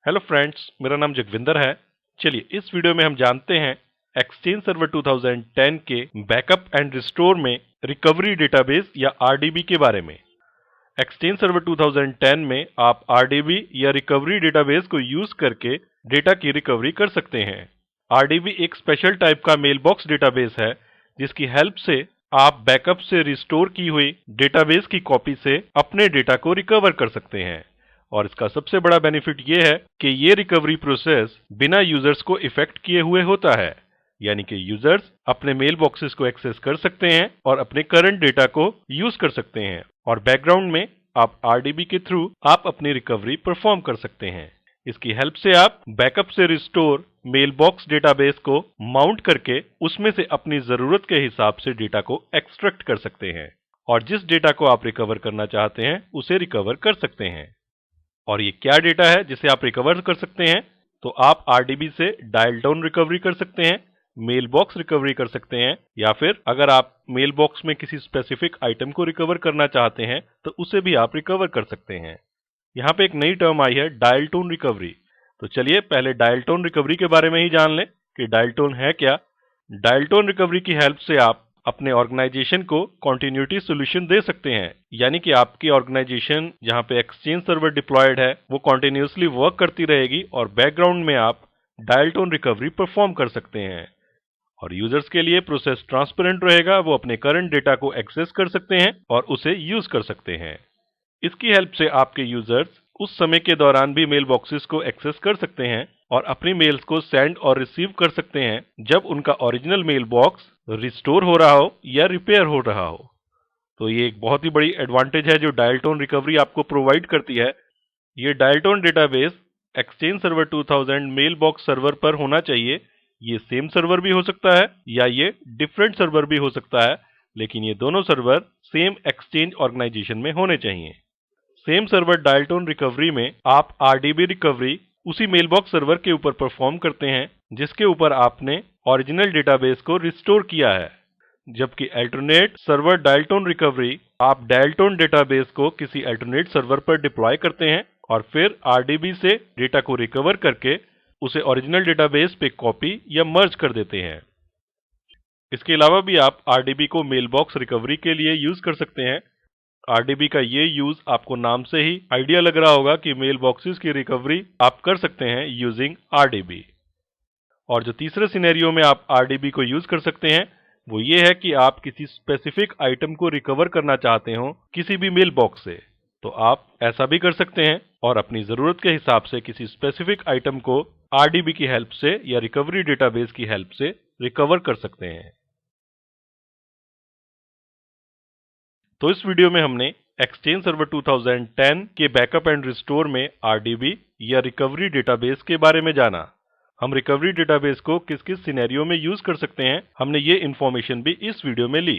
Hello friends, मेरा नाम जगविंदर है। चलिए इस वीडियो में हम जानते हैं एक्सचेंज सर्वर 2010 के बैकअप एंड रिस्टोर में रिकवरी डेटाबेस या आरडीबी के बारे में। एक्सचेंज सर्वर 2010 में आप आरडीबी या रिकवरी डेटाबेस को यूज करके डेटा की रिकवरी कर सकते हैं। आरडीबी एक स्पेशल टाइप का मेलबॉक्स डेटाबेस है जिसकी हेल्प से आप बैकअप से रिस्टोर की हुई डेटाबेस की कॉपी से अपने डेटा को रिकवर कर सकते हैं। और इसका सबसे बड़ा बेनिफिट ये है कि ये रिकवरी प्रोसेस बिना यूजर्स को इफेक्ट किए हुए होता है, यानी कि यूजर्स अपने मेल बॉक्सेस को एक्सेस कर सकते हैं और अपने करंट डेटा को यूज कर सकते हैं और बैकग्राउंड में आप आरडीबी के थ्रू आप अपनी रिकवरी परफॉर्म कर सकते हैं। इसकी हेल्प से आप बैकअप से रिस्टोर मेल बॉक्स डेटाबेस को माउंट करके उसमें से अपनी जरूरत के हिसाब से डेटा को एक्सट्रैक्ट कर सकते हैं और जिस डेटा को आप रिकवर करना चाहते हैं उसे रिकवर कर सकते हैं। और ये क्या डेटा है जिसे आप रिकवर कर सकते हैं? तो आप आरडीबी से डायल टोन रिकवरी कर सकते हैं, मेल बॉक्स रिकवरी कर सकते हैं, या फिर अगर आप मेल बॉक्स में किसी स्पेसिफिक आइटम को रिकवर करना चाहते हैं तो उसे भी आप रिकवर कर सकते हैं। यहाँ पे एक नई टर्म आई है, डायल टोन रिकवरी। तो चलिए पहले डायल टोन रिकवरी के बारे में ही जान लें कि डायल टोन है क्या। डायल टोन रिकवरी की हेल्प से आप अपने ऑर्गेनाइजेशन को कॉन्टिन्यूटी सोल्यूशन दे सकते हैं, यानी कि आपकी ऑर्गेनाइजेशन जहां पे एक्सचेंज सर्वर डिप्लॉयड है वो कॉन्टिन्यूसली वर्क करती रहेगी और बैकग्राउंड में आप डायल टोन रिकवरी परफॉर्म कर सकते हैं। और यूजर्स के लिए प्रोसेस ट्रांसपेरेंट रहेगा, वो अपने करंट डेटा को एक्सेस कर सकते हैं और उसे यूज कर सकते हैं। इसकी हेल्प से आपके यूजर्स उस समय के दौरान भी मेल बॉक्सेस को एक्सेस कर सकते हैं और अपनी मेल्स को सेंड और रिसीव कर सकते हैं जब उनका ओरिजिनल मेल बॉक्स रिस्टोर हो रहा हो या रिपेयर हो रहा हो। तो ये एक बहुत ही बड़ी एडवांटेज है जो डायल टोन रिकवरी आपको प्रोवाइड करती है। ये dial tone database exchange server 2000 mail box server पर होना चाहिए। ये सेम सर्वर भी हो सकता है या ये डिफरेंट सर्वर भी हो सकता है, लेकिन ये दोनों सर्वर सेम एक्सचेंज ऑर्गेनाइजेशन में होने चाहिए। Same server dial tone recovery में आप आरडीबी रिकवरी उसी मेलबॉक्स सर्वर के ऊपर परफॉर्म करते हैं जिसके ऊपर आपने ओरिजिनल डेटाबेस को रिस्टोर किया है, जबकि alternate server dial tone recovery आप डायल टोन डेटाबेस को किसी अल्टरनेट सर्वर पर डिप्लॉय करते हैं और फिर आरडीबी से डेटा को रिकवर करके उसे ओरिजिनल डेटाबेस पे कॉपी या मर्ज कर देते हैं। इसके अलावा भी आप आरडीबी को मेलबॉक्स रिकवरी के लिए यूज कर सकते हैं। आरडीबी का ये यूज आपको नाम से ही आइडिया लग रहा होगा कि मेल बॉक्सेस की रिकवरी आप कर सकते हैं यूजिंग आरडीबी। और जो तीसरे सिनेरियो में आप आरडीबी को यूज कर सकते हैं वो ये है कि आप किसी स्पेसिफिक आइटम को रिकवर करना चाहते हो किसी भी मेल बॉक्स से, तो आप ऐसा भी कर सकते हैं और अपनी जरूरत के हिसाब से किसी स्पेसिफिक आइटम को आरडीबी की हेल्प से या रिकवरी डेटाबेस की हेल्प से रिकवर कर सकते हैं। तो इस वीडियो में हमने एक्सचेंज सर्वर 2010 के बैकअप एंड रिस्टोर में आरडीबी या रिकवरी डेटाबेस के बारे में जाना। हम रिकवरी डेटाबेस को किस किस सिनेरियो में यूज कर सकते हैं, हमने ये इंफॉर्मेशन भी इस वीडियो में ली।